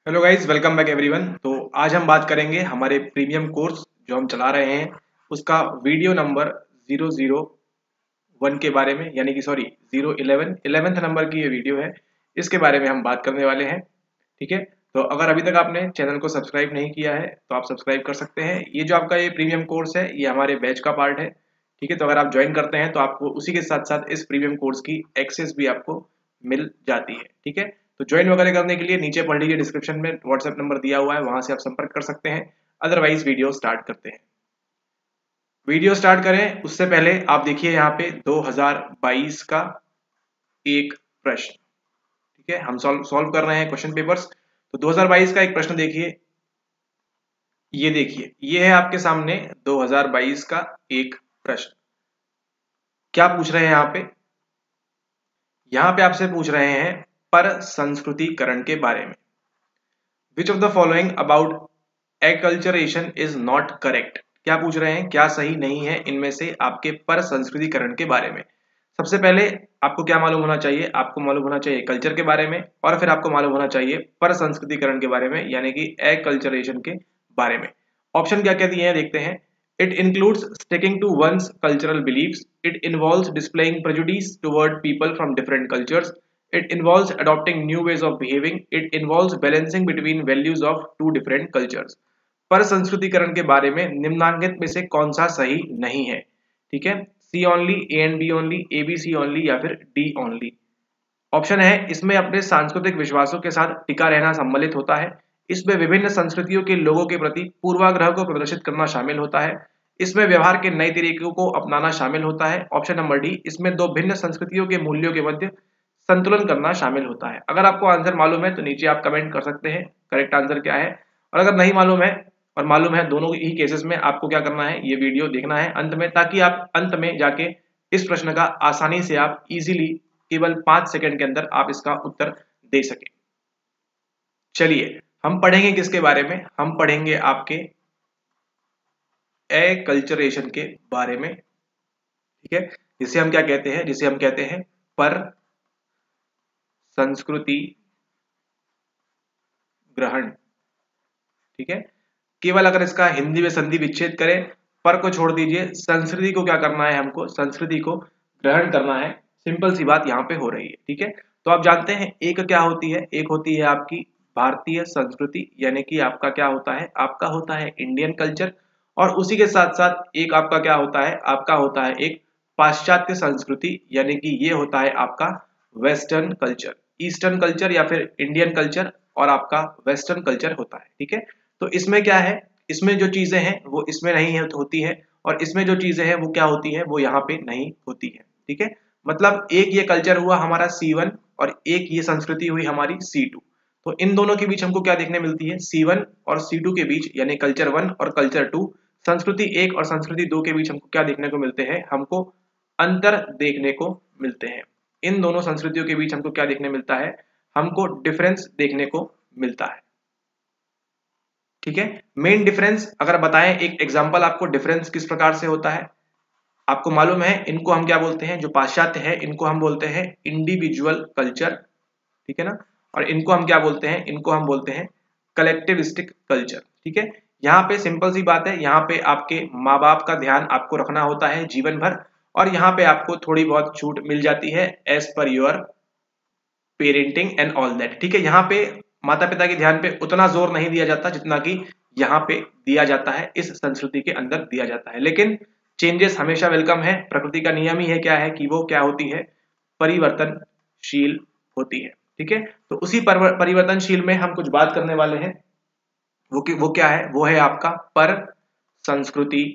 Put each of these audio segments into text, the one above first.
Hello guys, welcome back everyone. तो आज हम बात करेंगे हमारे प्रीमियम कोर्स जो हम चला रहे हैं उसका वीडियो नंबर 001 के बारे में, यानी कि सॉरी 011 11th नंबर की ये वीडियो है। इसके बारे में हम बात करने वाले हैं। ठीक है, तो अगर अभी तक आपने चैनल को सब्सक्राइब नहीं किया है तो आप सब्सक्राइब कर सकते हैं। ये जो आपका ये प्रीमियम कोर्स है ये हमारे बैच का पार्ट है। ठीक है, तो अगर आप ज्वाइन करते हैं तो आपको उसी के साथ साथ इस प्रीमियम कोर्स की एक्सेस भी आपको मिल जाती है। ठीक है, तो ज्वाइन वगैरह करने के लिए नीचे पढ़ लीजिए, डिस्क्रिप्शन में व्हाट्सएप नंबर दिया हुआ है, वहां से आप संपर्क कर सकते हैं। अदरवाइज वीडियो स्टार्ट करते हैं। वीडियो स्टार्ट करें उससे पहले आप देखिए यहाँ पे 2022 का एक प्रश्न। ठीक है, हम सॉल्व कर रहे हैं क्वेश्चन पेपर्स। तो 2022 का एक प्रश्न देखिए, ये देखिए, ये है आपके सामने 2022 का एक प्रश्न। क्या पूछ रहे हैं यहाँ पे? यहाँ पे आपसे पूछ रहे हैं पर संस्कृतिकरण के बारे में। Which of the following about acculturation is not correct. क्या पूछ रहे हैं, क्या सही नहीं है इनमें से आपके पर संस्कृतिकरण के बारे में। सबसे पहले आपको क्या मालूम होना चाहिए? आपको मालूम होना चाहिए कल्चर के बारे में, और फिर आपको मालूम होना चाहिए पर संस्कृतिकरण के बारे में, यानी कि एकल्चरेशन के बारे में। ऑप्शन क्या क्या दिए हैं देखते हैं। It includes sticking to one's cultural beliefs, it involves displaying prejudice toward people from different cultures, it involves adopting new ways of behaving, it involves balancing between values of two different cultures। पर संस्कृतिकरण के बारे में निम्नांकित में से कौन सा सही नहीं है? ठीक है, C only, A and B only, A B C only, या फिर डी ओनली। ऑप्शन है इसमें अपने सांस्कृतिक विश्वासों के साथ टिका रहना सम्मिलित होता है, इसमें विभिन्न संस्कृतियों के लोगों के प्रति पूर्वाग्रह को प्रदर्शित करना शामिल होता है, इसमें व्यवहार के नए तरीकों को अपनाना शामिल होता है, ऑप्शन नंबर डी, इसमें दो भिन्न संस्कृतियों के मूल्यों के मध्य संतुलन करना शामिल होता है। अगर आपको आंसर मालूम है तो नीचे आप कमेंट कर सकते हैं करेक्ट आंसर क्या है, और अगर नहीं मालूम है और मालूम है, दोनों ही केसेस में आपको क्या करना है, ये वीडियो देखना है अंत में, ताकि आप अंत में जाके इस प्रश्न का आसानी से आप इजीली केवल 5 सेकंड के अंदर आप इसका उत्तर दे सके। चलिए हम पढ़ेंगे किसके बारे में? हम पढ़ेंगे आपके एकल्चरेशन के बारे में। ठीक है, जिसे हम क्या कहते हैं, जिसे हम कहते हैं पर संस्कृति ग्रहण। ठीक है, केवल अगर इसका हिंदी में संधि विच्छेद करें, पर को छोड़ दीजिए, संस्कृति को क्या करना है, हमको संस्कृति को ग्रहण करना है। सिंपल सी बात यहाँ पे हो रही है। ठीक है, तो आप जानते हैं एक क्या होती है, एक होती है आपकी भारतीय संस्कृति, यानी कि आपका क्या होता है, आपका होता है इंडियन कल्चर, और उसी के साथ साथ एक आपका क्या होता है, आपका होता है एक पाश्चात्य संस्कृति, यानी कि ये होता है आपका वेस्टर्न कल्चर, ईस्टर्न कल्चर या फिर इंडियन कल्चर, और आपका वेस्टर्न कल्चर होता है। ठीक है, तो इसमें क्या है, इसमें जो चीजें हैं वो इसमें नहीं है, होती है, और इसमें जो चीजें हैं वो क्या होती है, वो यहाँ पे नहीं होती है। ठीक है, मतलब एक ये कल्चर हुआ हमारा C1 और एक ये संस्कृति हुई हमारी C2। तो इन दोनों के बीच हमको क्या देखने मिलती है, C1 और C2 के बीच, यानी कल्चर 1 और कल्चर 2, संस्कृति 1 और संस्कृति 2 के बीच हमको क्या देखने को मिलते हैं, हमको अंतर देखने को मिलते हैं। इन दोनों संस्कृतियों के बीच हमको क्या देखने मिलता है, हमको डिफरेंस देखने को मिलता है। ठीक है, मेन डिफरेंस अगर बताएं, एक एग्जांपल आपको डिफरेंस किस प्रकार से होता है, आपको मालूम है इनको हम क्या बोलते हैं, जो पाश्चात्य है इनको हम बोलते हैं इंडिविजुअल कल्चर। ठीक है ना, और इनको हम क्या बोलते हैं, इनको हम बोलते हैं कलेक्टिविस्टिक कल्चर। ठीक है, यहाँ पे सिंपल सी बात है, यहाँ पे आपके माँ बाप का ध्यान आपको रखना होता है जीवन भर, और यहाँ पे आपको थोड़ी बहुत छूट मिल जाती है as per your parenting and all that. ठीक है, यहाँ पे माता पिता के ध्यान पे उतना जोर नहीं दिया जाता जितना कि यहाँ पे दिया जाता है, इस संस्कृति के अंदर दिया जाता है। लेकिन चेंजेस हमेशा वेलकम है, प्रकृति का नियम ही है क्या है कि वो क्या होती है, परिवर्तनशील होती है। ठीक है, तो उसी परिवर्तनशील में हम कुछ बात करने वाले हैं। वो क्या है, वो है आपका पर संस्कृति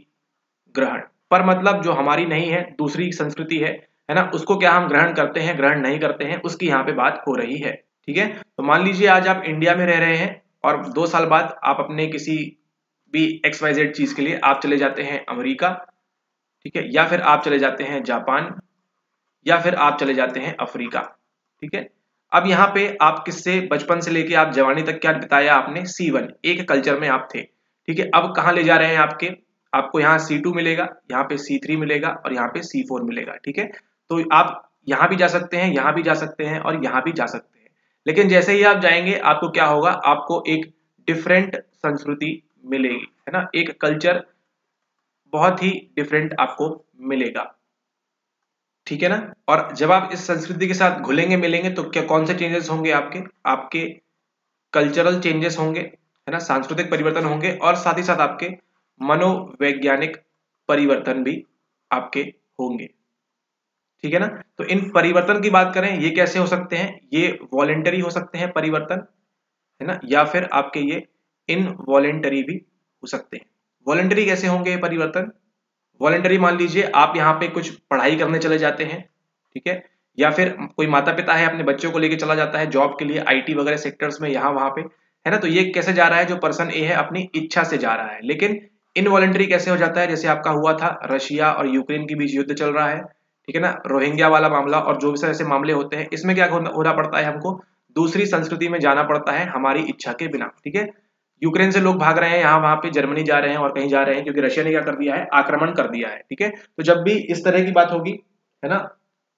ग्रहण। पर मतलब जो हमारी नहीं है, दूसरी संस्कृति है ना, उसको क्या हम ग्रहण करते हैं, ग्रहण नहीं करते हैं, उसकी यहाँ पे बात हो रही है। ठीक है, तो मान लीजिए आज आप इंडिया में रह रहे हैं और 2 साल बाद आप अपने किसी भी XYZ चीज के लिए आप चले जाते हैं अमेरिका। ठीक है, या फिर आप चले जाते हैं जापान, या फिर आप चले जाते हैं अफ्रीका। ठीक है, अब यहाँ पे आप किससे बचपन से लेके आप जवानी तक क्या बिताया आपने, C1 एक कल्चर में आप थे। ठीक है, अब कहाँ ले जा रहे हैं आपके, आपको यहाँ C2 मिलेगा, यहाँ पे C3 मिलेगा, और यहाँ पे C4 मिलेगा। ठीक है, तो आप यहाँ भी जा सकते हैं, यहाँ भी जा सकते हैं, और यहाँ भी जा सकते हैं। लेकिन जैसे ही आप जाएंगे आपको क्या होगा, आपको एक डिफरेंट संस्कृति मिलेगी, है ना, एक कल्चर बहुत ही डिफरेंट आपको मिलेगा, ठीक है ना। और जब आप इस संस्कृति के साथ घुलेंगे मिलेंगे तो क्या कौन से चेंजेस होंगे, आपके आपके कल्चरल चेंजेस होंगे, है ना, सांस्कृतिक परिवर्तन होंगे, और साथ ही साथ आपके मनोवैज्ञानिक परिवर्तन भी आपके होंगे, ठीक है ना। तो इन परिवर्तन की बात करें, ये कैसे हो सकते हैं, ये वॉलेंटरी हो सकते हैं परिवर्तन, है ना, या फिर आपके ये इनवॉलेंटरी भी हो सकते हैं। वॉलेंटरी कैसे होंगे ये परिवर्तन, वॉलेंटरी मान लीजिए आप यहाँ पे कुछ पढ़ाई करने चले जाते हैं, ठीक है, या फिर कोई माता पिता है अपने बच्चों को लेके चला जाता है जॉब के लिए आईटी वगैरह सेक्टर्स में, यहाँ वहां पे, है ना, तो ये कैसे जा रहा है, जो पर्सन ए है अपनी इच्छा से जा रहा है। लेकिन इनवॉलेंटरी कैसे हो जाता है, जैसे आपका हुआ था रशिया और यूक्रेन के बीच युद्ध चल रहा है, ठीक है ना, रोहिंग्या वाला मामला और जो भी ऐसे मामले होते हैं, इसमें क्या होना पड़ता है, हमको दूसरी संस्कृति में जाना पड़ता है हमारी इच्छा के बिना, ठीक है। यूक्रेन से लोग भाग रहे हैं, यहाँ वहां पे जर्मनी जा रहे हैं और कहीं जा रहे हैं, क्योंकि रशिया ने क्या कर दिया है, आक्रमण कर दिया है, ठीक है। तो जब भी इस तरह की बात होगी, है ना,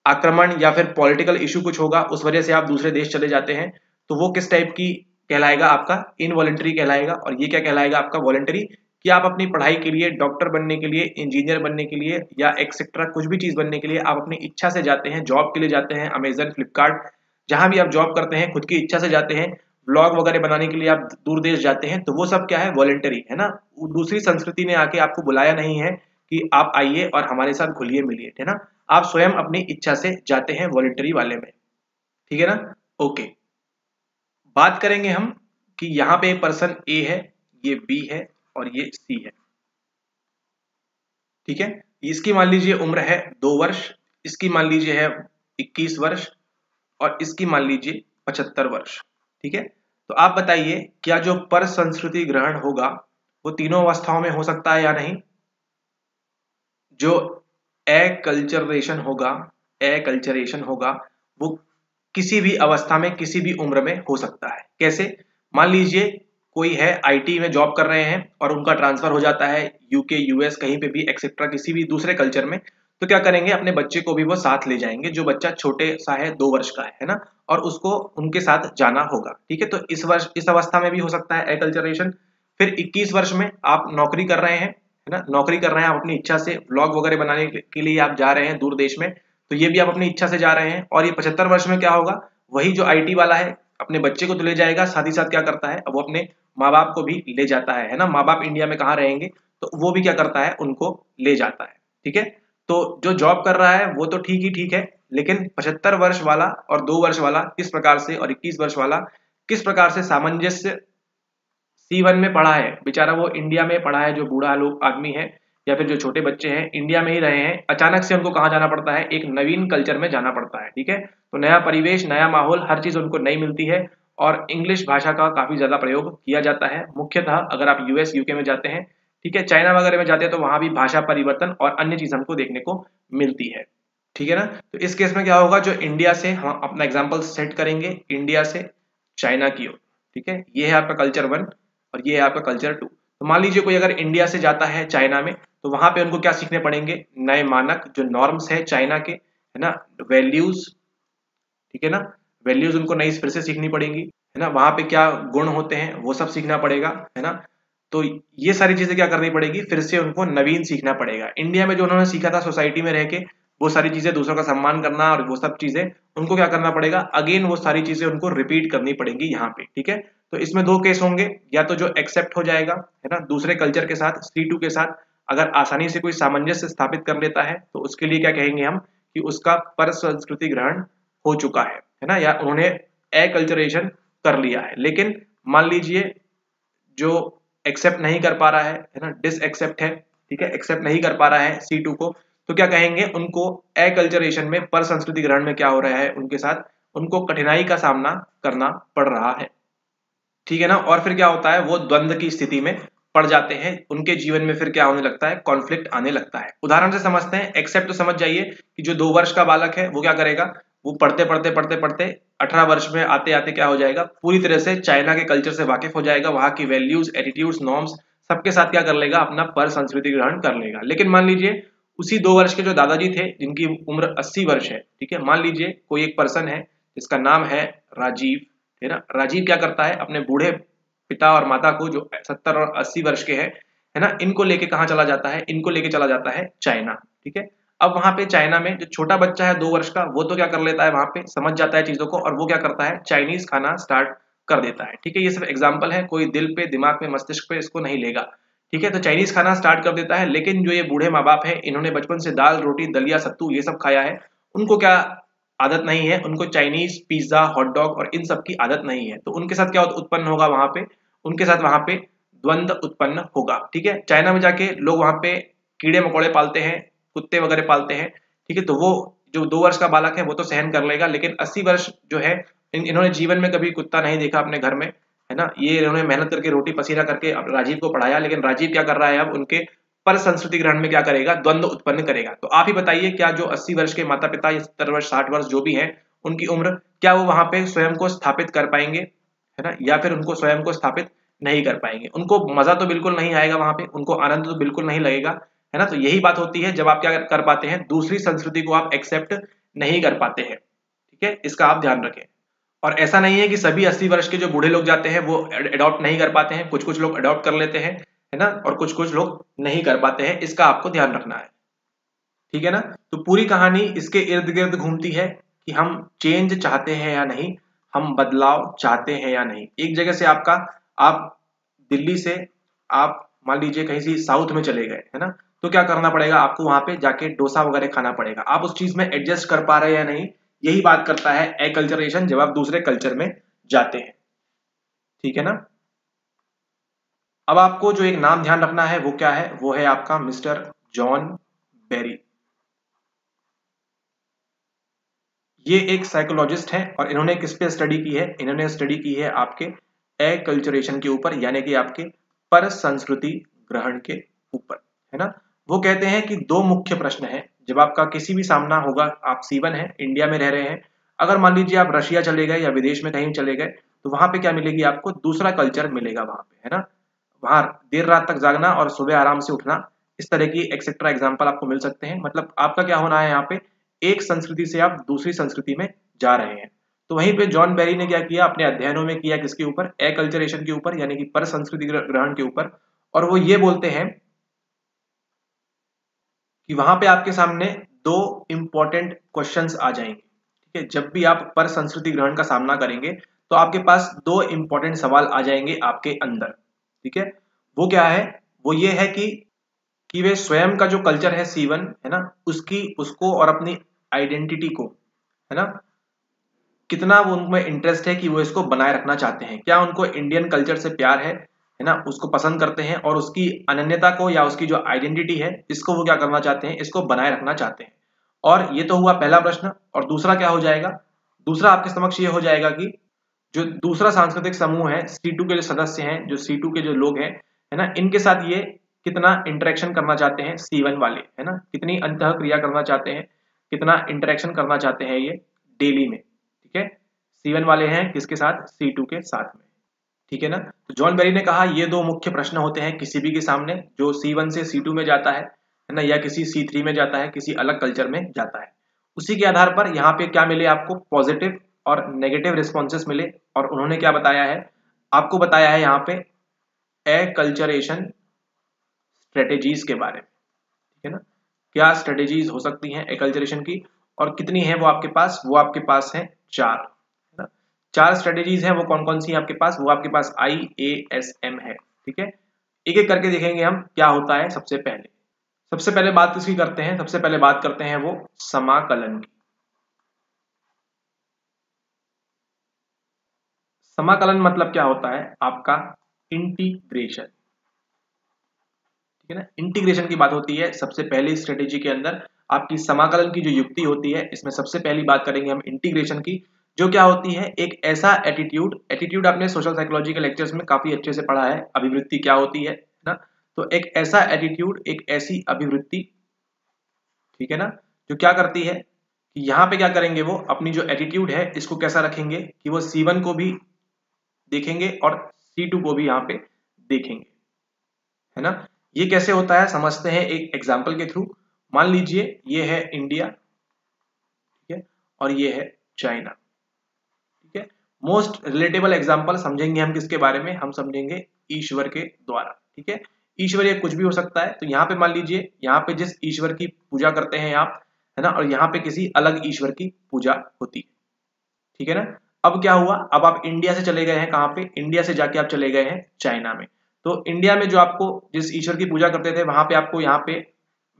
आक्रमण या फिर पॉलिटिकल इशू कुछ होगा, उस वजह से आप दूसरे देश चले जाते हैं, तो वो किस टाइप की कहलाएगा, आपका इनवॉलेंटरी कहलाएगा। और ये क्या कहलाएगा, आपका वॉलेंटरी, कि आप अपनी पढ़ाई के लिए, डॉक्टर बनने के लिए, इंजीनियर बनने के लिए, या एक्सेट्रा कुछ भी चीज बनने के लिए आप अपनी इच्छा से जाते हैं, जॉब के लिए जाते हैं, अमेजन फ्लिपकार्ट जहां भी आप जॉब करते हैं खुद की इच्छा से जाते हैं, व्लॉग वगैरह बनाने के लिए आप दूर देश जाते हैं, तो वो सब क्या है, वॉलेंटरी, है ना। दूसरी संस्कृति ने आके आपको बुलाया नहीं है कि आप आइए और हमारे साथ घुलिए मिलिए, है ना, आप स्वयं अपनी इच्छा से जाते हैं वॉलेंटरी वाले में, ठीक है ना। ओके, बात करेंगे हम कि यहाँ पे पर्सन ए है, ये बी है और ये सी है, ठीक है। इसकी मान लीजिए उम्र है 2 वर्ष, इसकी मान लीजिए है 21 वर्ष, और इसकी मान लीजिए 75 वर्ष, ठीक है। तो आप बताइए क्या जो पर संस्कृति ग्रहण होगा वो तीनों अवस्थाओं में हो सकता है या नहीं। जो एकल्चरेशन होगा वो किसी भी अवस्था में किसी भी उम्र में हो सकता है। कैसे, मान लीजिए कोई है आईटी में जॉब कर रहे हैं और उनका ट्रांसफर हो जाता है यूके यूएस कहीं पे भी एक्सेट्रा किसी भी दूसरे कल्चर में, तो क्या करेंगे, अपने बच्चे को भी वो साथ ले जाएंगे, जो बच्चा छोटे सा है 2 वर्ष का है ना, और उसको उनके साथ जाना होगा, ठीक है। तो इस अवस्था में भी हो सकता है एकल्चरेशन। फिर 21 वर्ष में आप नौकरी कर रहे हैं, है ना, नौकरी कर रहे हैं आप अपनी इच्छा से, व्लॉग वगैरह बनाने के लिए आप जा रहे हैं दूर देश में, तो ये भी आप अपनी इच्छा से जा रहे हैं। और ये 75 वर्ष में क्या होगा, वही जो आईटी वाला है अपने बच्चे को तो ले जाएगा, साथ ही साथ क्या करता है, वो अपने माँ बाप को भी ले जाता है ना, माँ बाप इंडिया में कहाँ रहेंगे, तो वो भी क्या करता है, उनको ले जाता है, ठीक है। तो जो जॉब कर रहा है वो तो ठीक है, लेकिन 75 वर्ष वाला और 2 वर्ष वाला किस प्रकार से, और 21 वर्ष वाला किस प्रकार से सामंजस्य, C1 में पढ़ा है बेचारा, वो इंडिया में पढ़ा है, जो बूढ़ा लोग आदमी है या फिर जो छोटे बच्चे हैं इंडिया में ही रहे हैं, अचानक से उनको कहाँ जाना पड़ता है, एक नवीन कल्चर में जाना पड़ता है, ठीक है। तो नया परिवेश, नया माहौल, हर चीज उनको नई मिलती है, और इंग्लिश भाषा का काफी ज्यादा प्रयोग किया जाता है मुख्यतः अगर आप यूएस यूके में जाते हैं, ठीक है, चाइना वगैरह में जाते हैं तो वहां भी भाषा परिवर्तन और अन्य चीज हमको देखने को मिलती है, ठीक है ना। तो इस केस में क्या होगा, जो इंडिया से हम अपना एग्जाम्पल सेट करेंगे, इंडिया से चाइना की ओर, ठीक है, ये है आपका कल्चर 1 और ये है आपका कल्चर 2। तो मान लीजिए कोई अगर इंडिया से जाता है चाइना में, तो वहां पे उनको क्या सीखने पड़ेंगे, नए मानक, जो नॉर्म्स है चाइना के, है ना, वैल्यूज, ठीक है ना, वैल्यूज उनको नई फिर से सीखनी पड़ेंगी, है ना, वहां पे क्या गुण होते हैं वो सब सीखना पड़ेगा, है ना। तो ये सारी चीजें क्या करनी पड़ेगी, फिर से उनको नवीन सीखना पड़ेगा। इंडिया में जो उन्होंने सीखा था सोसाइटी में रह के, वो सारी चीजें, दूसरों का सम्मान करना और वो सब चीजें उनको क्या करना पड़ेगा, अगेन वो सारी चीजें उनको रिपीट करनी पड़ेंगी यहाँ पे, ठीक है। तो इसमें 2 केस होंगे, या तो जो एक्सेप्ट हो जाएगा, है ना, दूसरे कल्चर के साथ, C2 के साथ अगर आसानी से कोई सामंजस्य स्थापित कर लेता है, तो उसके लिए क्या कहेंगे हम, कि उसका पर संस्कृति ग्रहण हो चुका है ना, या उन्होंने एकल्चरेशन कर लिया है। लेकिन मान लीजिए जो एक्सेप्ट नहीं कर पा रहा है ना, डिस एक्सेप्ट है, ठीक है, एक्सेप्ट नहीं कर पा रहा है C2 को, तो क्या कहेंगे, उनको एकल्चरेशन में, पर संस्कृति ग्रहण में क्या हो रहा है उनके साथ, उनको कठिनाई का सामना करना पड़ रहा है, ठीक है ना। और फिर क्या होता है, वो द्वंद्व की स्थिति में पड़ जाते हैं, उनके जीवन में फिर क्या होने लगता है, कॉन्फ्लिक्ट आने लगता है। उदाहरण से समझते हैं, एक्सेप्ट तो समझ जाइए कि जो 2 वर्ष का बालक है वो क्या करेगा, वो पढ़ते पढ़ते पढ़ते पढ़ते 18 वर्ष में आते आते क्या हो जाएगा, पूरी तरह से चाइना के कल्चर से वाकिफ हो जाएगा, वहां की वैल्यूज, एटीट्यूड्स, नॉर्म्स सबके साथ क्या कर लेगा, अपना पर संस्कृति ग्रहण कर लेगा। लेकिन मान लीजिए उसी 2 वर्ष के जो दादाजी थे जिनकी उम्र 80 वर्ष है, ठीक है, मान लीजिए कोई एक पर्सन है जिसका नाम है राजीव, है ना। राजीव क्या करता है, अपने बूढ़े पिता और माता को जो 70 और 80 वर्ष के हैं, है ना, इनको लेके कहाँ चला जाता है, इनको लेके चला जाता है चाइना। ठीक है, अब वहां पे चाइना में जो छोटा बच्चा है 2 वर्ष का, वो तो क्या कर लेता है, वहां पे समझ जाता है चीजों को, और वो क्या करता है, चाइनीज खाना स्टार्ट कर देता है। ठीक है, ये सिर्फ एग्जाम्पल है, कोई दिल पे, दिमाग पे, मस्तिष्क पे इसको नहीं लेगा। ठीक है, तो चाइनीज खाना स्टार्ट कर देता है। लेकिन जो ये बूढ़े माँ बाप है, इन्होंने बचपन से दाल रोटी दलिया सत्तू ये सब खाया है, उनको क्या आदत नहीं है, उनको चाइनीज पिज्जा हॉट डॉग और इन सब की आदत नहीं है। तो उनके साथ क्या उत्पन्न होगा वहां पे, उनके साथ वहां पे द्वंद्व उत्पन्न होगा। ठीक है, चाइना में जाके लोग वहां पे कीड़े मकोड़े पालते हैं, कुत्ते वगैरह पालते हैं। ठीक है, तो वो जो 2 वर्ष का बालक है वो तो सहन कर लेगा, लेकिन 80 वर्ष जो है, इन्होंने जीवन में कभी कुत्ता नहीं देखा अपने घर में, है ना। ये इन्होंने मेहनत करके रोटी पसीना करके राजीव को पढ़ाया, लेकिन राजीव क्या कर रहा है, अब उनके पर संस्कृति ग्रहण में क्या करेगा, द्वंद्व उत्पन्न करेगा। तो आप ही बताइए, क्या जो 80 वर्ष के माता पिता या 70 वर्ष 60 वर्ष जो भी हैं, उनकी उम्र, क्या वो वहां पे स्वयं को स्थापित कर पाएंगे, है ना, या फिर उनको स्वयं को स्थापित नहीं कर पाएंगे। उनको मजा तो बिल्कुल नहीं आएगा वहां पे, उनको आनंद तो बिल्कुल नहीं लगेगा, है ना। तो यही बात होती है जब आप क्या कर पाते हैं, दूसरी संस्कृति को आप एक्सेप्ट नहीं कर पाते हैं। ठीक है, इसका आप ध्यान रखें। और ऐसा नहीं है कि सभी 80 वर्ष के जो बूढ़े लोग जाते हैं वो अडॉप्ट नहीं कर पाते हैं, कुछ कुछ लोग अडॉप्ट कर लेते हैं, है ना, और कुछ कुछ लोग नहीं कर पाते हैं, इसका आपको ध्यान रखना है। ठीक है ना। तो पूरी कहानी इसके इर्द गिर्द घूमती है कि हम चेंज चाहते हैं या नहीं, हम बदलाव चाहते हैं या नहीं। एक जगह से आप दिल्ली से आप मान लीजिए कहीं से साउथ में चले गए, है ना, तो क्या करना पड़ेगा आपको, वहां पे जाके डोसा वगैरह खाना पड़ेगा। आप उस चीज में एडजस्ट कर पा रहे हैं या नहीं, यही बात करता है एक्लचरेशन, जब आप दूसरे कल्चर में जाते हैं। ठीक है ना। अब आपको जो एक नाम ध्यान रखना है वो क्या है, वो है आपका मिस्टर जॉन बेरी। ये एक साइकोलॉजिस्ट हैं और इन्होंने किस पे स्टडी की है, इन्होंने स्टडी की है आपके एक्लचरेशन के ऊपर, यानी कि आपके पर संस्कृति ग्रहण के ऊपर, है ना। वो कहते हैं कि 2 मुख्य प्रश्न हैं जब आपका किसी भी सामना होगा, आप C1 है, इंडिया में रह रहे हैं, अगर मान लीजिए आप रशिया चले गए या विदेश में कहीं चले गए, तो वहां पे क्या मिलेगी आपको, दूसरा कल्चर मिलेगा वहां पे, है ना। वहां देर रात तक जागना और सुबह आराम से उठना, इस तरह की एक्सेट्रा एग्जाम्पल आपको मिल सकते हैं। मतलब आपका क्या होना है, यहाँ पे एक संस्कृति से आप दूसरी संस्कृति में जा रहे हैं। तो वहीं पे जॉन बेरी ने क्या किया, अपने अध्ययनों में किया, किसके ऊपर, एक्लचरेशन के ऊपर, यानी कि पर संस्कृति ग्रहण के ऊपर। और वो ये बोलते हैं कि वहां पे आपके सामने 2 इंपॉर्टेंट क्वेश्चंस आ जाएंगे। ठीक है, जब भी आप पर संस्कृति ग्रहण का सामना करेंगे तो आपके पास 2 इंपॉर्टेंट सवाल आ जाएंगे आपके अंदर। ठीक है, वो क्या है, वो ये है कि वे स्वयं का जो कल्चर है C1, है ना, उसको और अपनी आइडेंटिटी को, है ना, कितना वो उनमें इंटरेस्ट है कि वो इसको बनाए रखना चाहते हैं। क्या उनको इंडियन कल्चर से प्यार है ना, उसको पसंद करते हैं, और उसकी अनन्यता को या उसकी जो आइडेंटिटी है इसको वो क्या करना चाहते हैं, इसको बनाए रखना चाहते हैं। और ये तो हुआ पहला प्रश्न। और दूसरा क्या हो जाएगा, दूसरा आपके समक्ष ये हो जाएगा कि जो दूसरा सांस्कृतिक समूह है, C2 के जो सदस्य हैं, जो C2 के जो लोग हैं, है ना, इनके साथ ये कितना इंटरेक्शन करना चाहते हैं C1 वाले, है ना, कितनी अंतः क्रिया करना चाहते हैं, कितना इंटरेक्शन करना चाहते हैं ये डेली में। ठीक है, C1 वाले हैं किसके साथ, C2 के साथ में। ठीक है ना। तो जॉन बेरी ने कहा ये 2 मुख्य प्रश्न होते हैं किसी भी के सामने, जो C1 से C2 में जाता है ना, या किसी C3 में जाता है, किसी अलग कल्चर में जाता है। उसी के आधार पर यहाँ पे क्या मिले आपको, पॉजिटिव और नेगेटिव रिस्पॉन्सेस मिले। और उन्होंने क्या बताया है, आपको बताया है यहाँ पे एक्लचरेशन स्ट्रेटेजीज के बारे में। ठीक है ना, क्या स्ट्रेटेजीज हो सकती हैं एक्लचरेशन की, और कितनी है वो आपके पास, वो आपके पास है 4, है ना। 4 स्ट्रेटेजीज हैं, वो कौन कौन सी है आपके पास, वो आपके पास IASM है। ठीक है, एक एक करके देखेंगे हम क्या होता है। सबसे पहले बात किसकी करते हैं, सबसे पहले बात करते हैं वो समाकलन की। समाकलन मतलब क्या होता है आपका, इंटीग्रेशन। ठीक है ना, इंटीग्रेशन की बात होती है सबसे पहली स्ट्रेटेजी के अंदर। आपकी समाकलन की जो युक्ति होती है, इसमें सबसे पहली बात करेंगे हम इंटीग्रेशन की, जो क्या होती है, एक ऐसा एटीट्यूड आपने सोशल साइकोलॉजी के लेक्चर्स में काफी अच्छे से पढ़ा है, अभिवृत्ति क्या होती है ना। तो एक ऐसा एटीट्यूड, एक ऐसी अभिवृत्ति, ठीक है ना, जो क्या करती है कि यहाँ पे क्या करेंगे, वो अपनी जो एटीट्यूड है इसको कैसा रखेंगे कि वो C1 को भी देखेंगे और C2 को भी यहाँ पे देखेंगे, है ना। ये कैसे होता है समझते हैं एक एग्जाम्पल के थ्रू। मान लीजिए ये है इंडिया, ठीक है, और ये है चाइना। ठीक है, मोस्ट रिलेटेबल एग्जाम्पल समझेंगे हम किसके बारे में, हम समझेंगे ईश्वर के द्वारा। ठीक है, ईश्वर ये कुछ भी हो सकता है। तो यहाँ पे मान लीजिए, यहाँ पे जिस ईश्वर की पूजा करते हैं आप, है ना, और यहाँ पे किसी अलग ईश्वर की पूजा होती है। ठीक है ना। अब क्या हुआ, अब आप इंडिया से चले गए हैं कहाँ पे, इंडिया से जाके आप चले गए हैं चाइना में। तो इंडिया में जो आपको जिस ईश्वर की पूजा करते थे वहां पे आपको यहाँ पे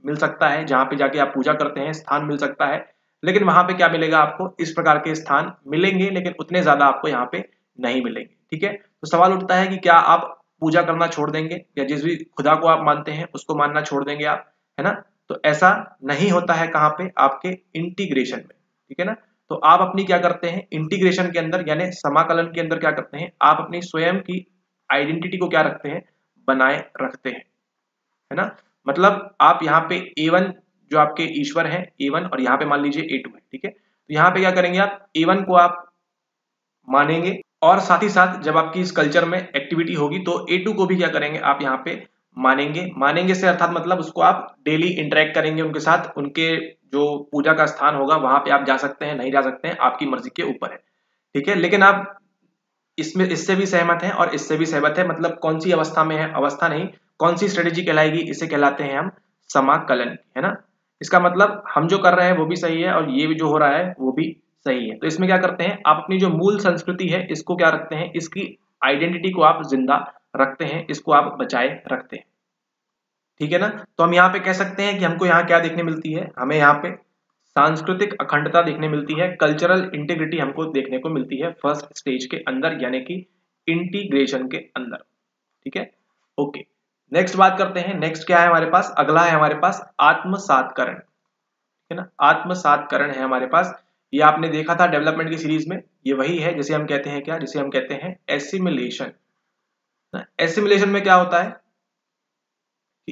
मिल सकता है, जहां पे जाके आप पूजा करते हैं स्थान मिल सकता है, लेकिन वहां पे क्या मिलेगा आपको, इस प्रकार के स्थान मिलेंगे लेकिन उतने ज्यादा आपको यहाँ पे नहीं मिलेंगे। ठीक है, तो सवाल उठता है कि क्या आप पूजा करना छोड़ देंगे, या जिस भी खुदा को आप मानते हैं उसको मानना छोड़ देंगे आप, है ना। तो ऐसा नहीं होता है कहाँ पे, आपके इंटीग्रेशन में। ठीक है ना। तो आप अपनी क्या करते हैं, इंटीग्रेशन के अंदर यानी समाकलन के अंदर क्या करते हैं, आप अपनी स्वयं की आइडेंटिटी को क्या रखते हैं, बनाए रखते हैं, है ना। मतलब आप यहाँ पे A1 जो आपके ईश्वर है A1, और यहाँ पे मान लीजिए A2 है। ठीक है, तो यहाँ पे क्या करेंगे आप, A1 को आप मानेंगे, और साथ ही साथ जब आपकी इस कल्चर में एक्टिविटी होगी तो A2 को भी क्या करेंगे आप यहाँ पे मानेंगे। मानेंगे से अर्थात मतलब उसको आप डेली इंटरेक्ट करेंगे उनके साथ, उनके जो पूजा का स्थान होगा वहां पे आप जा सकते हैं, नहीं जा सकते हैं, आपकी मर्जी के ऊपर है। ठीक है, लेकिन आप इसमें इससे भी सहमत हैं और इससे भी सहमत है, मतलब कौन सी अवस्था में है, अवस्था नहीं, कौन सी स्ट्रेटेजी कहलाएगी, इसे कहलाते हैं हम समाकलन, है ना। इसका मतलब हम जो कर रहे हैं वो भी सही है और ये भी जो हो रहा है वो भी सही है। तो इसमें क्या करते हैं, आप अपनी जो मूल संस्कृति है इसको क्या रखते हैं, इसकी आइडेंटिटी को आप जिंदा रखते हैं, इसको आप बचाए रखते हैं। ठीक है ना। तो हम यहाँ पे कह सकते हैं कि हमको यहाँ क्या देखने मिलती है, हमें यहाँ पे सांस्कृतिक अखंडता देखने मिलती है, कल्चरल इंटीग्रिटी हमको देखने को मिलती है फर्स्ट स्टेज के अंदर, यानी कि इंटीग्रेशन के अंदर। ठीक है, ओके। नेक्स्ट बात करते हैं, नेक्स्ट क्या है हमारे पास, अगला है हमारे पास आत्मसातकरण। ठीक है ना, आत्मसातकरण है हमारे पास। ये आपने देखा था डेवलपमेंट की सीरीज में, ये वही है जिसे हम कहते हैं क्या, जिसे हम कहते हैं एसिमिलेशन। एसिमिलेशन में क्या होता है,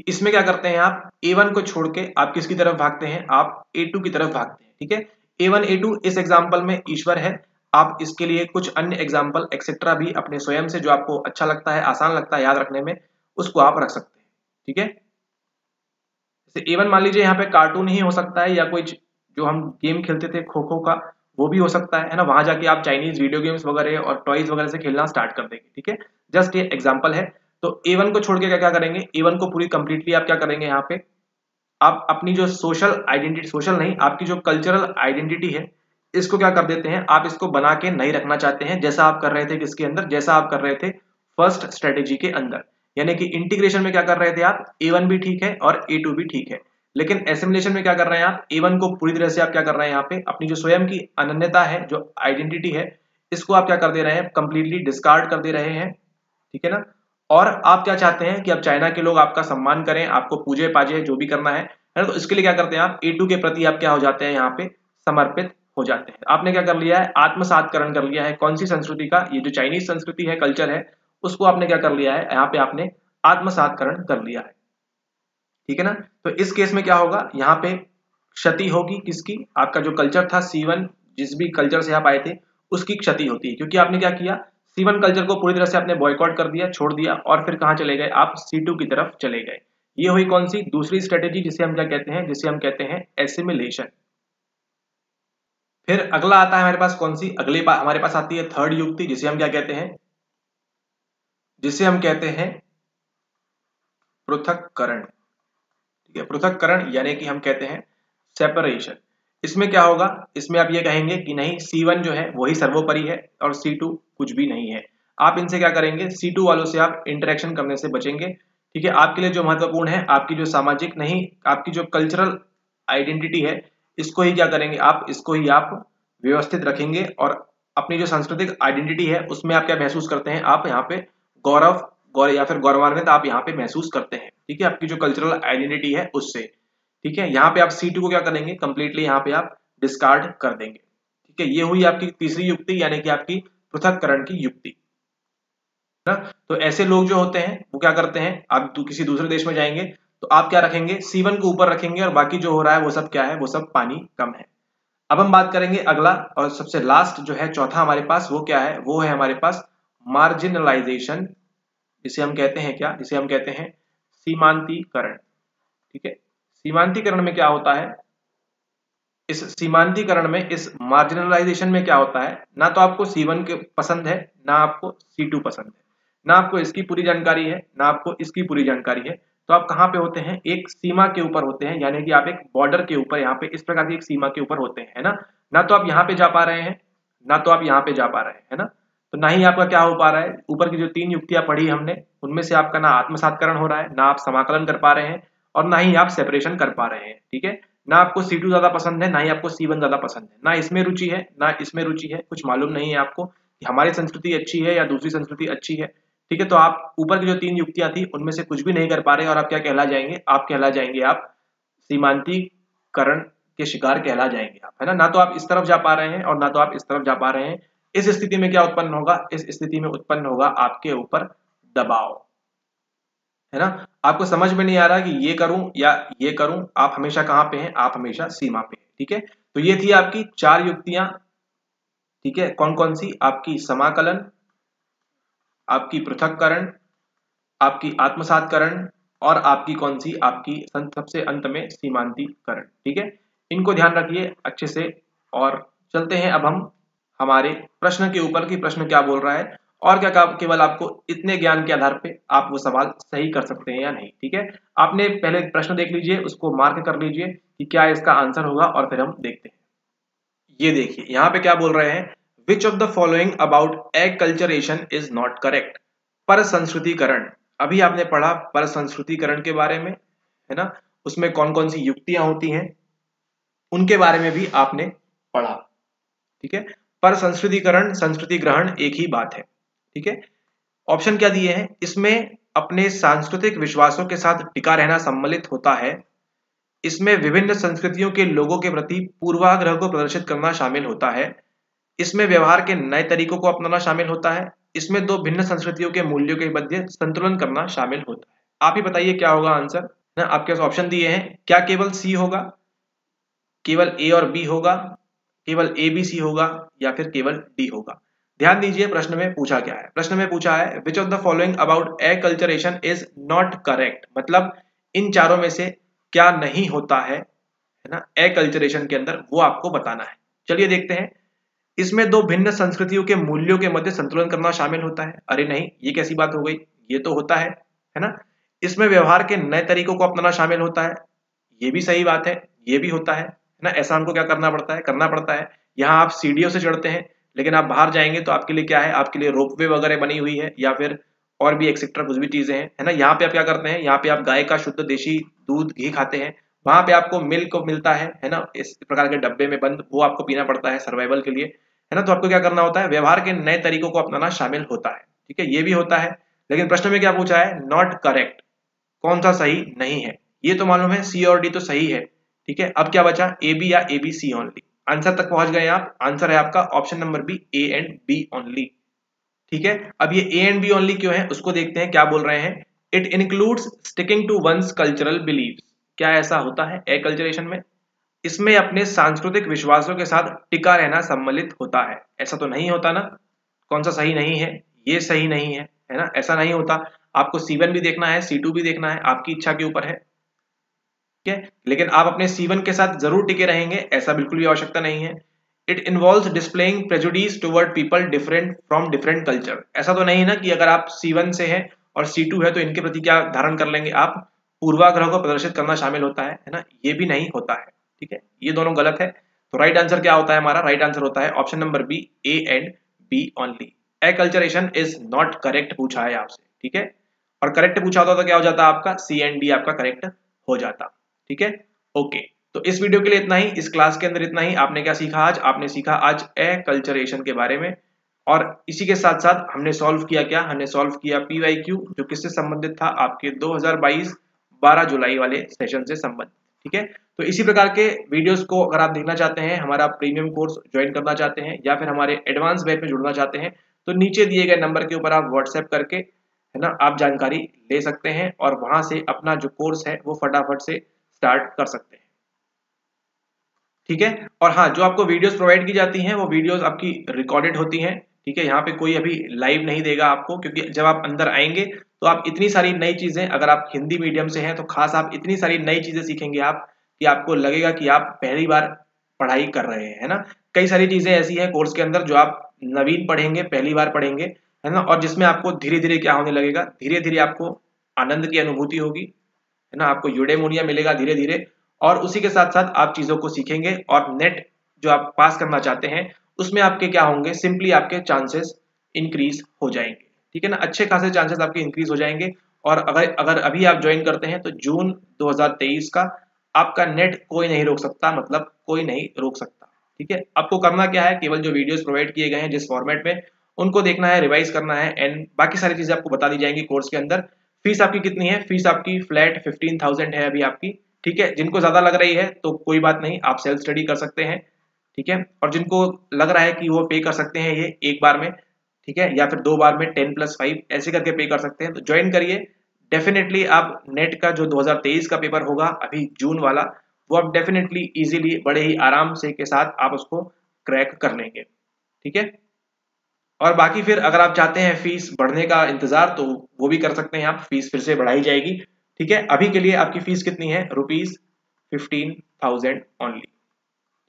इसमें क्या करते हैं आप, A1 को छोड़ के आप किसकी तरफ भागते हैं, आप A2 की तरफ भागते हैं। ठीक है, A1 A2 इस एग्जाम्पल में ईश्वर है। आप इसके लिए कुछ अन्य एग्जाम्पल एक्सेट्रा भी अपने स्वयं से जो आपको अच्छा लगता है, आसान लगता है याद रखने में, उसको आप रख सकते हैं। ठीक है, जैसे A1 मान लीजिए यहाँ पे कार्टून ही हो सकता है, या कोई जो हम गेम खेलते थे खो खो का वो भी हो सकता है ना, वहां जाके आप चाइनीज वीडियो गेम्स वगैरह और टॉयज वगैरह से खेलना स्टार्ट कर देंगे। ठीक है, जस्ट ये एग्जाम्पल है। तो A1 को छोड़ के क्या क्या करेंगे, A1 को पूरी कंप्लीटली आप क्या करेंगे, यहाँ पे आप अपनी जो सोशल आइडेंटिटी, सोशल नहीं, आपकी जो कल्चरल आइडेंटिटी है इसको क्या कर देते हैं, आप इसको बना के नहीं रखना चाहते हैं, जैसा आप कर रहे थे किसके अंदर, जैसा आप कर रहे थे फर्स्ट स्ट्रेटेजी के अंदर। यानी कि इंटीग्रेशन में क्या कर रहे थे आप, A1 भी ठीक है और A2 भी ठीक है, लेकिन एसिमिलेशन में क्या कर रहे हैं आप, A1 को पूरी तरह से आप क्या कर रहे हैं, यहाँ पे अपनी जो स्वयं की अनन्यता है, जो आइडेंटिटी है, इसको आप क्या कर दे रहे हैं, कंप्लीटली डिस्कार्ड कर दे रहे हैं। ठीक है ना। और आप क्या चाहते हैं कि अब चाइना के लोग आपका सम्मान करें, आपको पूजे पाजे जो भी करना है ना, तो इसके लिए क्या करते हैं आप A2 के प्रति आप क्या हो जाते हैं, यहाँ पे समर्पित हो जाते हैं। आपने क्या कर लिया है, आत्मसातकरण कर लिया है, कौन सी संस्कृति का, ये जो चाइनीज संस्कृति है, कल्चर है, उसको आपने क्या कर लिया है, यहाँ पे आपने आत्मसातकरण कर लिया है। ठीक है ना। तो इस केस में क्या होगा, यहाँ पे क्षति होगी किसकी, आपका जो कल्चर था C1, जिस भी कल्चर से आप आए थे उसकी क्षति होती है, क्योंकि आपने क्या किया, C1 कल्चर को पूरी तरह से आपने बॉयकॉट कर दिया, छोड़ दिया, और फिर कहाँ चले गए आप, C2 की तरफ चले गए। ये हुई कौन सी, दूसरी स्ट्रेटेजी, जिसे हम क्या कहते हैं, जिसे हम कहते हैं एसिमिलेशन। फिर अगला आता है हमारे पास कौन सी, अगली बात हमारे पास आती है थर्ड युक्ति, जिसे हम क्या कहते हैं, जिसे हम कहते हैं पृथक्करण। ठीक है, पृथक्करण यानी कि हम कहते हैं सेपरेशन। इसमें क्या होगा, इसमें आप ये कहेंगे कि नहीं, C1 जो है वही सर्वोपरि है और C2 कुछ भी नहीं है। आप इनसे क्या करेंगे, C2 वालों से आप इंटरेक्शन करने से बचेंगे। ठीक है, आपके लिए जो महत्वपूर्ण है, आपकी जो सामाजिक नहीं, आपकी जो कल्चरल आइडेंटिटी है, इसको ही क्या करेंगे आप, इसको ही आप व्यवस्थित रखेंगे, और अपनी जो सांस्कृतिक आइडेंटिटी है उसमें आप क्या महसूस करते हैं, आप यहाँ पे गौरव या फिर गौरवान्वित आप यहाँ पे महसूस करते हैं। ठीक है, आपकी जो कल्चरल आइडेंटिटी है उससे। ठीक है, यहाँ पे आप C2 को क्या करेंगे, कंप्लीटली यहाँ पे आप डिस्कार्ड कर देंगे। ठीक है, ये हुई आपकी तीसरी युक्ति, यानी कि आपकी पृथक्करण की युक्ति ना। तो ऐसे लोग जो होते हैं वो क्या करते हैं, आप किसी दूसरे देश में जाएंगे तो आप क्या रखेंगे, C1 को ऊपर रखेंगे, और बाकी जो हो रहा है वो सब क्या है, वो सब पानी कम है। अब हम बात करेंगे अगला और सबसे लास्ट जो है, चौथा हमारे पास, वो क्या है, वो है हमारे पास मार्जिनलाइजेशन, जिसे हम कहते हैं क्या, जिसे हम कहते हैं सीमांतीकरण। ठीक है, सीमांतीकरण में क्या होता है, इस सीमांतीकरण में, इस मार्जिनलाइजेशन में क्या होता है, ना तो आपको C1 के पसंद है, ना आपको C2 पसंद है, ना आपको इसकी पूरी जानकारी है, ना आपको इसकी पूरी जानकारी है। तो आप कहाँ पे होते हैं, एक सीमा के ऊपर होते हैं, यानी कि आप एक बॉर्डर के ऊपर, यहाँ पे इस प्रकार की एक सीमा के ऊपर होते हैं, है ना। ना तो आप यहाँ पे जा पा रहे हैं, ना तो आप यहाँ पे जा पा रहे हैं, है ना। तो ना ही आपका क्या हो पा रहा है, ऊपर की जो 3 युक्तियां पढ़ी हमने, उनमें से आपका ना आत्मसातकरण हो रहा है, ना आप समाकलन कर पा रहे हैं, और ना ही आप सेपरेशन कर पा रहे हैं, ठीक है। ना आपको C2 ज्यादा पसंद है, ना ही आपको C1 ज्यादा पसंद है, ना इसमें रुचि है, ना इसमें रुचि है, कुछ मालूम नहीं है आपको कि हमारी संस्कृति अच्छी है या दूसरी संस्कृति अच्छी है, ठीक है। तो आप ऊपर की जो 3 युक्तियां थी उनमें से कुछ भी नहीं कर पा रहे, और आप क्या कहला जाएंगे, आप कहला जाएंगे, आप सीमांतीकरण के शिकार कहला जाएंगे आप, है ना। ना तो आप इस तरफ जा पा रहे हैं और ना तो आप इस तरफ जा पा रहे हैं। इस स्थिति में क्या उत्पन्न होगा, इस स्थिति में उत्पन्न होगा आपके ऊपर दबाव, है ना। आपको समझ में नहीं आ रहा कि ये करूं या ये करूं, आप हमेशा कहां पे हैं, आप हमेशा सीमा पे हैं, ठीक है। तो ये थी आपकी 4 युक्तियां, ठीक है। कौन कौन सी, आपकी समाकलन, आपकी पृथक्करण, आपकी आत्मसातकरण, और आपकी कौन सी, आपकी सबसे अंत में सीमांतीकरण, ठीक है। इनको ध्यान रखिए अच्छे से, और चलते हैं अब हम हमारे प्रश्न के ऊपर कि प्रश्न क्या बोल रहा है, और क्या केवल आपको इतने ज्ञान के आधार पे आप वो सवाल सही कर सकते हैं या नहीं, ठीक है। आपने पहले प्रश्न देख लीजिए, उसको मार्क कर लीजिए कि क्या इसका आंसर होगा, और फिर हम देखते हैं। ये देखिए यहाँ पे क्या बोल रहे हैं, which of the following about acculturation is not correct. पर संस्कृतिकरण, अभी आपने पढ़ा पर संस्कृतिकरण के बारे में, है ना। उसमें कौन कौन सी युक्तियां होती हैं उनके बारे में भी आपने पढ़ा, ठीक है। पर संस्कृतिकरण, संस्कृति ग्रहण एक ही बात है, ठीक है। ऑप्शन क्या दिए हैं, इसमें अपने सांस्कृतिक विश्वासों के साथ टिका रहना सम्मिलित होता है, इसमें विभिन्न संस्कृतियों के लोगों के प्रति पूर्वाग्रह को प्रदर्शित करना शामिल होता है, इसमें व्यवहार के नए तरीकों को अपनाना शामिल होता है, इसमें दो भिन्न संस्कृतियों के मूल्यों के मध्य संतुलन करना शामिल होता है। आप ही बताइए क्या होगा आंसर ना। आपके पास ऑप्शन दिए हैं, क्या केवल सी होगा, केवल ए और बी होगा, केवल ए बी सी होगा, या फिर केवल डी होगा। ध्यान दीजिए प्रश्न में पूछा क्या है, प्रश्न में पूछा है which of the following about acculturation is not correct, मतलब इन चारों में से क्या नहीं होता है ना, एकल्चरेशन के अंदर, वो आपको बताना है। चलिए देखते हैं। इसमें दो भिन्न संस्कृतियों के मूल्यों के मध्य संतुलन करना शामिल होता है, अरे नहीं, ये कैसी बात हो गई, ये तो होता है ना। इसमें व्यवहार के नए तरीकों को अपनाना शामिल होता है, ये भी सही बात है, ये भी होता है ना। ऐसा हमको क्या करना पड़ता है। यहाँ आप सीढ़ियों से चढ़ते हैं, लेकिन आप बाहर जाएंगे तो आपके लिए क्या है, आपके लिए रोपवे वगैरह बनी हुई है, या फिर और भी एक्सेट्रा कुछ भी चीजें हैं, है ना। यहाँ पे आप क्या करते हैं, यहाँ पे आप गाय का शुद्ध देशी दूध घी खाते हैं, वहां पे आपको मिल्क मिलता है ना, इस प्रकार के डब्बे में बंद, वो आपको पीना पड़ता है सर्वाइवल के लिए, है ना। तो आपको क्या करना होता है, व्यवहार के नए तरीकों को अपनाना शामिल होता है, ठीक है। ये भी होता है, लेकिन प्रश्न में क्या पूछा है, नॉट करेक्ट, कौन सा सही नहीं है। ये तो मालूम है सी और डी तो सही है, ठीक है। अब क्या बचा, ए बी या A B C only. Answer तक पहुंच गए आप, आंसर है आपका option number B, A and B only, ठीक है। अब ये ए एंड बी ओनली क्यों है उसको देखते हैं, क्या बोल रहे हैं। It includes sticking to one's cultural beliefs, क्या ऐसा होता है एक्लचरेशन में, इसमें अपने सांस्कृतिक विश्वासों के साथ टिका रहना सम्मिलित होता है, ऐसा तो नहीं होता ना। कौन सा सही नहीं है, ये सही नहीं है ना, ऐसा नहीं होता। आपको C1 भी देखना है, C2 भी देखना है, आपकी इच्छा के ऊपर है, ठीक है। लेकिन आप अपने C1 के साथ जरूर टिके रहेंगे, ऐसा बिल्कुल भी आवश्यकता नहीं है। It involves displaying prejudice toward people different from different culture, ऐसा तो नहीं ना कि अगर आप C1 से हैं और C2 है तो इनके प्रति क्या धारण कर लेंगे आप, पूर्वाग्रह को प्रदर्शित करना शामिल होता है ना, ये भी नहीं होता है, ठीक है। ये दोनों गलत है। तो राइट आंसर क्या होता है हमारा, राइट आंसर होता है option number B, A and B only. Acculturation is not correct पूछा है आपसे, ठीक है। और करेक्ट पूछा होता तो क्या हो जाता आपका, सी एंड डी आपका करेक्ट हो जाता, ठीक है। ओके, तो इस वीडियो के लिए इतना ही, इस क्लास के अंदर इतना ही। आपने क्या सीखा आज, आपने सीखा आज एक्लचरेशन के बारे में, और इसी के साथ साथ हमने सॉल्व किया क्या, हमने सॉल्व किया PYQ, जो किससे संबंधित था, आपके 2022 12 जुलाई वाले सेशन से संबंधित, ठीक है। तो इसी प्रकार के वीडियोस को अगर आप देखना चाहते हैं, हमारा प्रीमियम कोर्स ज्वाइन करना चाहते हैं, या फिर हमारे एडवांस बैच में जुड़ना चाहते हैं, तो नीचे दिए गए नंबर के ऊपर आप व्हाट्सएप करके, है ना, आप जानकारी ले सकते हैं, और वहां से अपना जो कोर्स है वो फटाफट से स्टार्ट कर सकते हैं, ठीक है। और हाँ, जो आपको वीडियोस प्रोवाइड की जाती हैं वो वीडियोस आपकी रिकॉर्डेड होती हैं, ठीक है। यहाँ पे कोई अभी लाइव नहीं देगा आपको, क्योंकि जब आप अंदर आएंगे तो आप इतनी सारी नई चीजें, अगर आप हिंदी मीडियम से हैं तो खास आप इतनी सारी नई चीजें सीखेंगे आप, कि आपको लगेगा कि आप पहली बार पढ़ाई कर रहे हैं, है ना। कई सारी चीजें ऐसी हैं कोर्स के अंदर जो आप नवीन पढ़ेंगे, पहली बार पढ़ेंगे, है ना, और जिसमें आपको धीरे धीरे क्या होने लगेगा, धीरे धीरे आपको आनंद की अनुभूति होगी, है ना, आपको यूडेमोनिया मिलेगा धीरे धीरे, और उसी के साथ साथ आप चीजों को सीखेंगे और नेट जो आप पास करना चाहते हैं उसमें आपके क्या होंगे, सिंपली आपके चांसेस इंक्रीज हो जाएंगे, ठीक है ना, अच्छे खासे चांसेस आपके इंक्रीज हो जाएंगे। और अगर अगर अभी आप ज्वाइन करते हैं तो जून 2023 का आपका नेट कोई नहीं रोक सकता, मतलब कोई नहीं रोक सकता, ठीक है। आपको करना क्या है, केवल जो वीडियोस प्रोवाइड किए गए हैं जिस फॉर्मेट में, उनको देखना है, रिवाइज करना है, एंड बाकी सारी चीजें आपको बता दी जाएंगी कोर्स के अंदर। फीस आपकी कितनी है, फीस आपकी फ्लैट 15,000 है अभी आपकी, ठीक है। जिनको ज्यादा लग रही है तो कोई बात नहीं, आप सेल्फ स्टडी कर सकते हैं, ठीक है। और जिनको लग रहा है कि वो पे कर सकते हैं ये एक बार में, ठीक है, या फिर 2 बार में 10+5 ऐसे करके पे कर सकते हैं, तो ज्वाइन करिए। डेफिनेटली आप नेट का जो 2023 का पेपर होगा अभी जून वाला, वो आप डेफिनेटली इजीली बड़े ही आराम से के साथ आप उसको क्रैक कर लेंगे, ठीक है। और बाकी फिर अगर आप चाहते हैं फीस बढ़ने का इंतजार तो वो भी कर सकते हैं, आप फीस फिर से बढ़ाई जाएगी, ठीक है। अभी के लिए आपकी फीस कितनी है, ₹15,000 ओनली,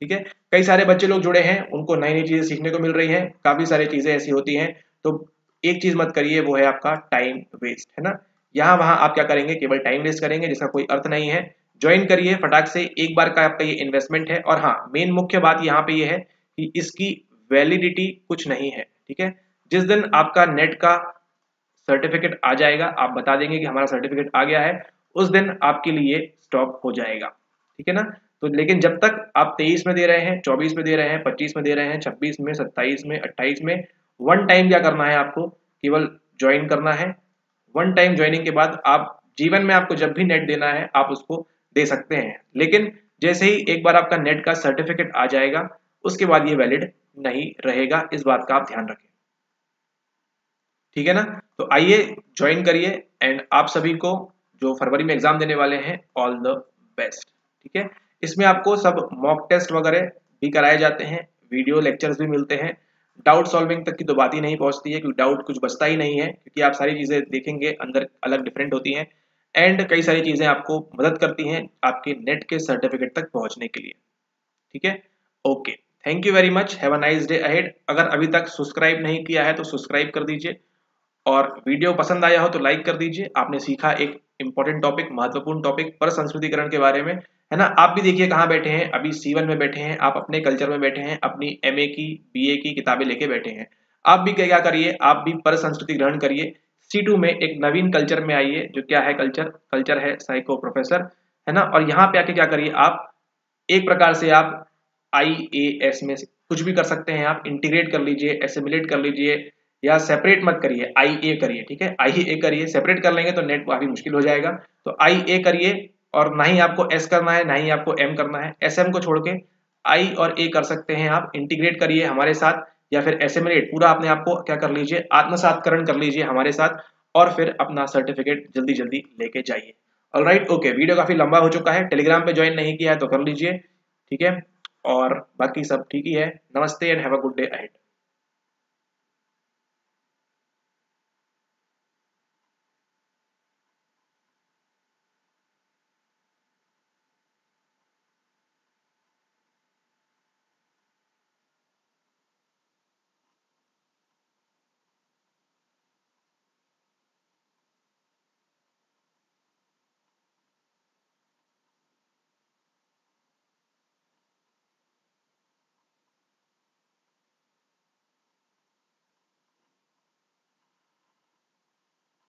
ठीक है। कई सारे बच्चे लोग जुड़े हैं, उनको नई नई चीजें सीखने को मिल रही हैं, काफी सारी चीजें ऐसी होती हैं, तो एक चीज मत करिए, वो है आपका टाइम वेस्ट, है ना। यहाँ वहां आप क्या करेंगे, केवल टाइम वेस्ट करेंगे जिसका कोई अर्थ नहीं है। ज्वाइन करिए फटाक से, एक बार का आपका ये इन्वेस्टमेंट है। और हाँ, मेन मुख्य बात यहाँ पे ये है कि इसकी वैलिडिटी कुछ नहीं है, ठीक है। जिस दिन आपका नेट का सर्टिफिकेट आ जाएगा, आप बता देंगे कि हमारा सर्टिफिकेट आ गया है, उस दिन आपके लिए स्टॉप हो जाएगा, ठीक है ना। तो लेकिन जब तक आप 23 में दे रहे हैं, 24 में दे रहे हैं, 25 में दे रहे हैं, 26 में, 27 में, 28 में, वन टाइम क्या करना है आपको, केवल ज्वाइन करना है। वन टाइम ज्वाइनिंग के बाद आप जीवन में आपको जब भी नेट देना है आप उसको दे सकते हैं, लेकिन जैसे ही एक बार आपका नेट का सर्टिफिकेट आ जाएगा उसके बाद ये वैलिड नहीं रहेगा, इस बात का आप ध्यान रखें, ठीक है ना। तो आइए ज्वाइन करिए, एंड आप सभी को जो फरवरी में एग्जाम देने वाले हैं, ऑल द बेस्ट, ठीक है। इसमें आपको सब मॉक टेस्ट वगैरह भी कराए जाते हैं, वीडियो लेक्चर्स भी मिलते हैं, डाउट सॉल्विंग तक की तो बात ही नहीं पहुंचती है, क्योंकि डाउट कुछ बचता ही नहीं है, क्योंकि आप सारी चीजें देखेंगे अंदर अलग डिफरेंट होती हैं, एंड कई सारी चीजें आपको मदद करती हैं आपके नेट के सर्टिफिकेट तक पहुंचने के लिए, ठीक है। Okay, thank you very much, have a nice day ahead. अगर अभी तक सब्सक्राइब नहीं किया है तो सब्सक्राइब कर दीजिए, और वीडियो पसंद आया हो तो लाइक कर दीजिए। आपने सीखा एक इंपॉर्टेंट टॉपिक, महत्वपूर्ण टॉपिक पर संस्कृतिकरण के बारे में, है ना। आप भी देखिए कहाँ बैठे हैं, अभी C1 में बैठे हैं, आप अपने कल्चर में बैठे हैं, अपनी MA की BA की किताबें लेके बैठे हैं। आप भी क्या करिए, आप भी पर संस्कृति ग्रहण करिए, C2 में एक नवीन कल्चर में आइए, जो क्या है, कल्चर कल्चर है साइको प्रोफेसर, है ना। और यहाँ पे आके क्या करिए, आप एक प्रकार से आप IAS में से कुछ भी कर सकते हैं, आप इंटीग्रेट कर लीजिए, एसिमिलेट कर लीजिए, या सेपरेट मत करिए, IA करिए, ठीक है। IA करिए, सेपरेट कर लेंगे तो नेट काफी मुश्किल हो जाएगा, तो IA करिए। और ना ही आपको S करना है, ना ही आपको M करना है, SM को छोड़ के I और A कर सकते हैं आप, इंटीग्रेट करिए हमारे साथ, या फिर एसिमिलेट, पूरा अपने आप को क्या कर लीजिए, आत्मसातकरण कर लीजिए हमारे साथ, और फिर अपना सर्टिफिकेट जल्दी जल्दी लेके जाइए। ऑलराइट, ओके, वीडियो काफी लंबा हो चुका है, टेलीग्राम पे ज्वाइन नहीं किया है तो कर लीजिए, ठीक है। और बाकी सब ठीक ही है। नमस्ते and have a good day ahead.